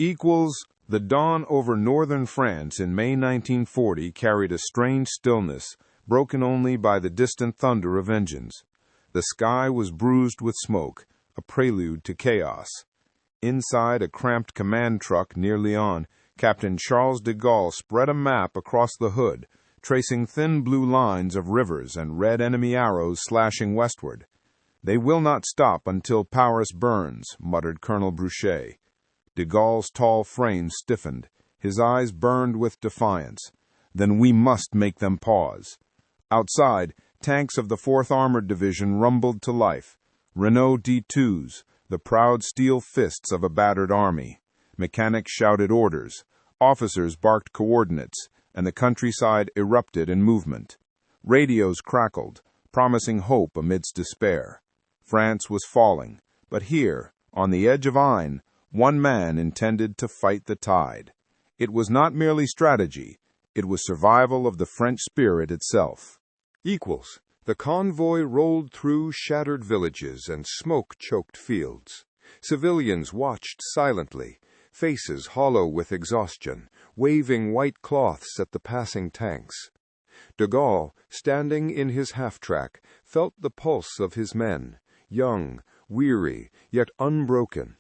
The dawn over northern France in May 1940 carried a strange stillness, broken only by the distant thunder of engines. The sky was bruised with smoke, a prelude to chaos. Inside a cramped command truck near Lyon, Captain Charles de Gaulle spread a map across the hood, tracing thin blue lines of rivers and red enemy arrows slashing westward. "They will not stop until Paris burns," muttered Colonel Bruchet. De Gaulle's tall frame stiffened. His eyes burned with defiance. "Then we must make them pause." Outside, tanks of the 4th Armoured Division rumbled to life. Renault D2s, the proud steel fists of a battered army. Mechanics shouted orders. Officers barked coordinates, and the countryside erupted in movement. Radios crackled, promising hope amidst despair. France was falling, but here, on the edge of Aisne, one man intended to fight the tide. It was not merely strategy, it was survival of the French spirit itself. The convoy rolled through shattered villages and smoke-choked fields. Civilians watched silently, faces hollow with exhaustion, waving white cloths at the passing tanks. De Gaulle, standing in his half-track, felt the pulse of his men, young, weary, yet unbroken.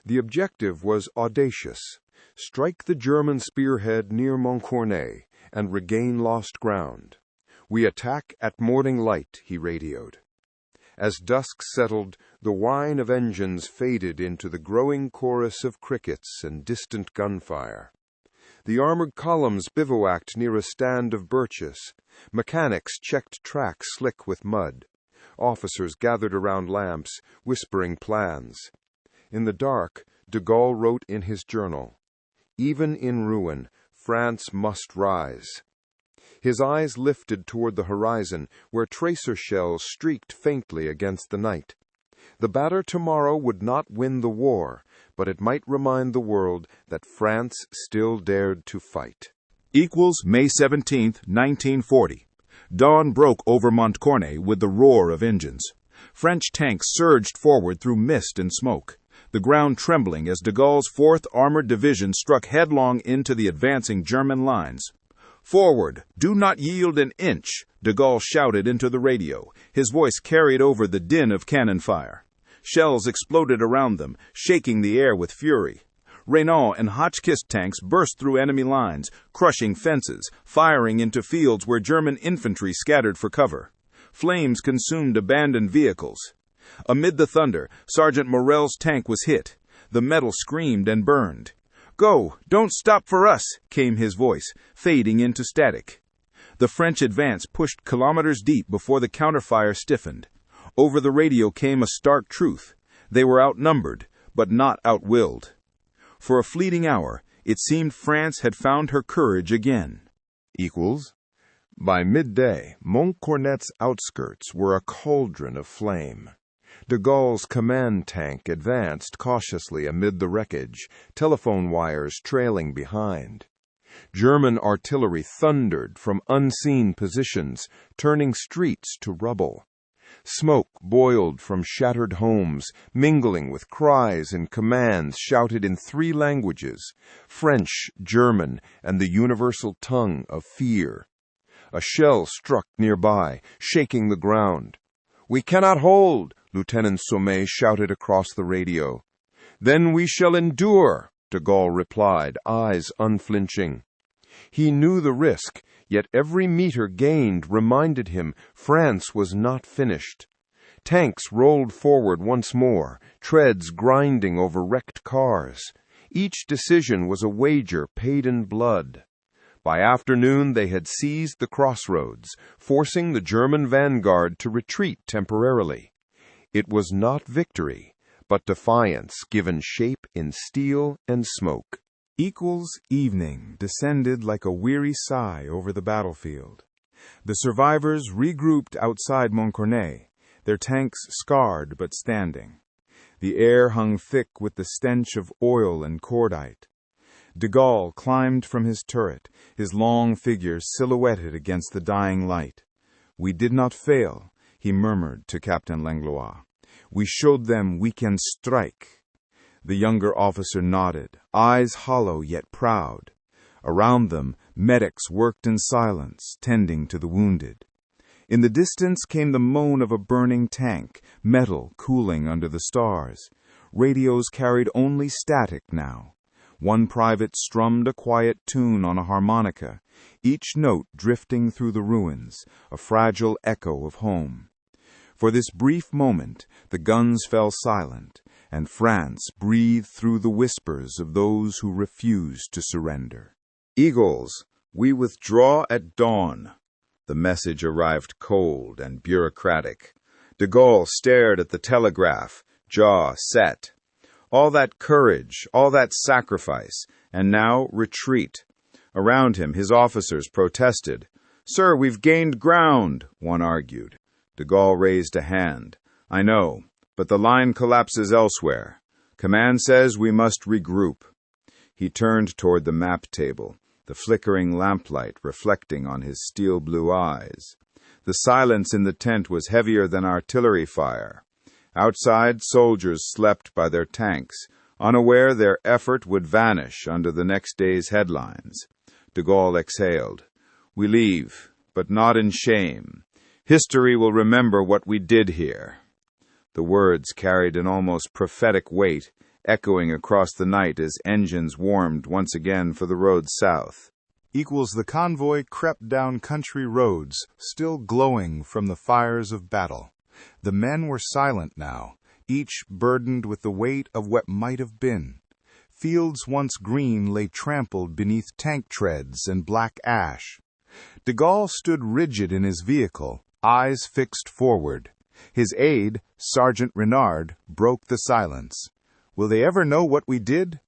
The objective was audacious: strike the German spearhead near Montcornet and regain lost ground. "We attack at morning light," he radioed. As dusk settled, the whine of engines faded into the growing chorus of crickets and distant gunfire. The armored columns bivouacked near a stand of birches. Mechanics checked tracks slick with mud. Officers gathered around lamps, whispering plans. In the dark, de Gaulle wrote in his journal, "Even in ruin, France must rise." His eyes lifted toward the horizon, where tracer shells streaked faintly against the night. The batter tomorrow would not win the war, but it might remind the world that France still dared to fight. May 17, 1940. Dawn broke over Montcornet with the roar of engines. French tanks surged forward through mist and smoke, the ground trembling as de Gaulle's 4th Armored Division struck headlong into the advancing German lines. "Forward! Do not yield an inch!" de Gaulle shouted into the radio. His voice carried over the din of cannon fire. Shells exploded around them, shaking the air with fury. Renault and Hotchkiss tanks burst through enemy lines, crushing fences, firing into fields where German infantry scattered for cover. Flames consumed abandoned vehicles. Amid the thunder, Sergeant Morel's tank was hit. The metal screamed and burned. "Go! Don't stop for us!" came his voice, fading into static. The French advance pushed kilometers deep before the counterfire stiffened. Over the radio came a stark truth: they were outnumbered, but not outwilled. For a fleeting hour, it seemed France had found her courage again. By midday, Montcornet's outskirts were a cauldron of flame. De Gaulle's command tank advanced cautiously amid the wreckage, telephone wires trailing behind. German artillery thundered from unseen positions, turning streets to rubble. Smoke boiled from shattered homes, mingling with cries and commands shouted in 3 languages: French, German, and the universal tongue of fear. A shell struck nearby, shaking the ground. "We cannot hold!" Lieutenant Sommet shouted across the radio. "Then we shall endure," de Gaulle replied, eyes unflinching. He knew the risk, yet every meter gained reminded him France was not finished. Tanks rolled forward once more, treads grinding over wrecked cars. Each decision was a wager paid in blood. By afternoon they had seized the crossroads, forcing the German vanguard to retreat temporarily. It was not victory, but defiance given shape in steel and smoke. Evening descended like a weary sigh over the battlefield. The survivors regrouped outside Montcornet, their tanks scarred but standing. The air hung thick with the stench of oil and cordite. De Gaulle climbed from his turret, his long figure silhouetted against the dying light. "We did not fail," he murmured to Captain Langlois. "We showed them we can strike." The younger officer nodded, eyes hollow yet proud. Around them, medics worked in silence, tending to the wounded. In the distance came the moan of a burning tank, metal cooling under the stars. Radios carried only static now. One private strummed a quiet tune on a harmonica, each note drifting through the ruins, a fragile echo of home. For this brief moment, the guns fell silent, and France breathed through the whispers of those who refused to surrender. "Eagles, we withdraw at dawn." The message arrived cold and bureaucratic. De Gaulle stared at the telegraph, jaw set. All that courage, all that sacrifice, and now retreat. Around him, his officers protested. "Sir, we've gained ground," one argued. De Gaulle raised a hand. "I know, but the line collapses elsewhere. Command says we must regroup." He turned toward the map table, the flickering lamplight reflecting on his steel-blue eyes. The silence in the tent was heavier than artillery fire. Outside, soldiers slept by their tanks, unaware their effort would vanish under the next day's headlines. De Gaulle exhaled. "We leave, but not in shame. History will remember what we did here." The words carried an almost prophetic weight, echoing across the night as engines warmed once again for the road south. The convoy crept down country roads, still glowing from the fires of battle. The men were silent now, each burdened with the weight of what might have been. Fields once green lay trampled beneath tank treads and black ash. De Gaulle stood rigid in his vehicle, eyes fixed forward. His aide, Sergeant Renard, broke the silence. "Will they ever know what we did?"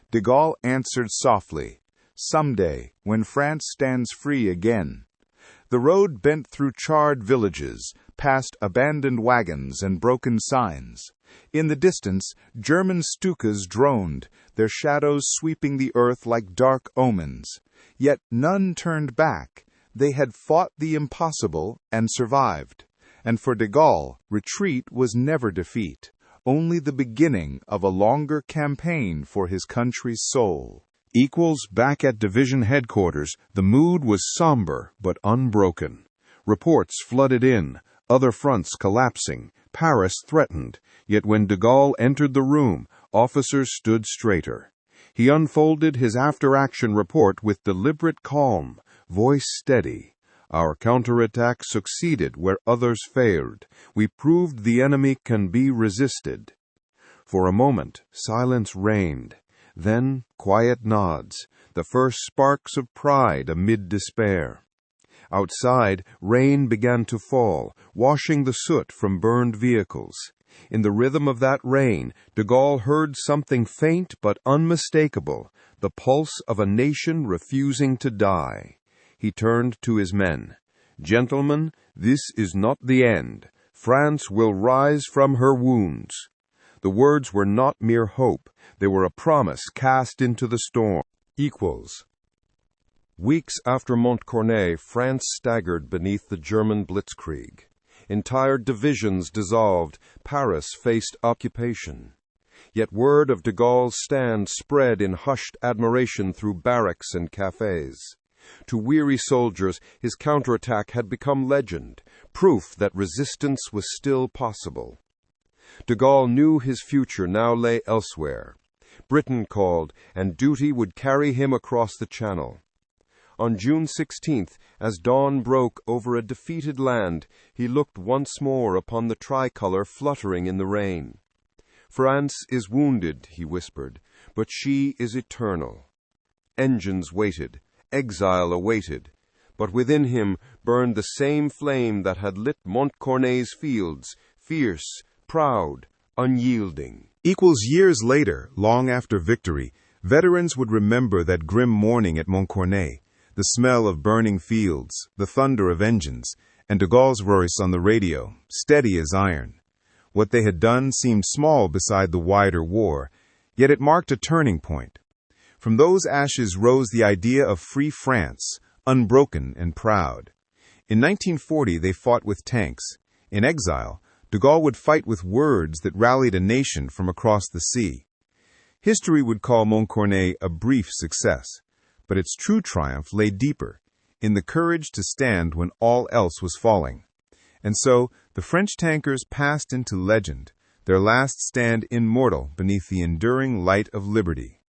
De Gaulle answered softly, "Someday, when France stands free again." The road bent through charred villages, past abandoned wagons and broken signs. In the distance, German Stukas droned, their shadows sweeping the earth like dark omens. Yet none turned back. They had fought the impossible and survived. And for de Gaulle, retreat was never defeat, only the beginning of a longer campaign for his country's soul. Back at division headquarters, the mood was somber but unbroken. Reports flooded in, other fronts collapsing, Paris threatened. Yet when de Gaulle entered the room, officers stood straighter. He unfolded his after-action report with deliberate calm, voice steady. "Our counterattack succeeded where others failed. We proved the enemy can be resisted." For a moment, silence reigned. Then, quiet nods, the first sparks of pride amid despair. Outside, rain began to fall, washing the soot from burned vehicles. In the rhythm of that rain, de Gaulle heard something faint but unmistakable, the pulse of a nation refusing to die. He turned to his men. "Gentlemen, this is not the end. France will rise from her wounds." The words were not mere hope. They were a promise cast into the storm. Weeks after Montcornet, France staggered beneath the German Blitzkrieg. Entire divisions dissolved. Paris faced occupation. Yet word of de Gaulle's stand spread in hushed admiration through barracks and cafes. To weary soldiers, his counterattack had become legend, proof that resistance was still possible. De Gaulle knew his future now lay elsewhere. Britain called, and duty would carry him across the Channel. On June 16th, as dawn broke over a defeated land, he looked once more upon the tricolor fluttering in the rain. "France is wounded," he whispered, "but she is eternal." Engines waited, exile awaited, but within him burned the same flame that had lit Montcornet's fields, fierce, proud, unyielding. Years later, long after victory, veterans would remember that grim morning at Montcornet, the smell of burning fields, the thunder of engines, and de Gaulle's voice on the radio, steady as iron. What they had done seemed small beside the wider war, yet it marked a turning point. From those ashes rose the idea of free France, unbroken and proud. In 1940, they fought with tanks. In exile, de Gaulle would fight with words that rallied a nation from across the sea. History would call Montcornet a brief success, but its true triumph lay deeper, in the courage to stand when all else was falling. And so, the French tankers passed into legend, their last stand immortal beneath the enduring light of liberty.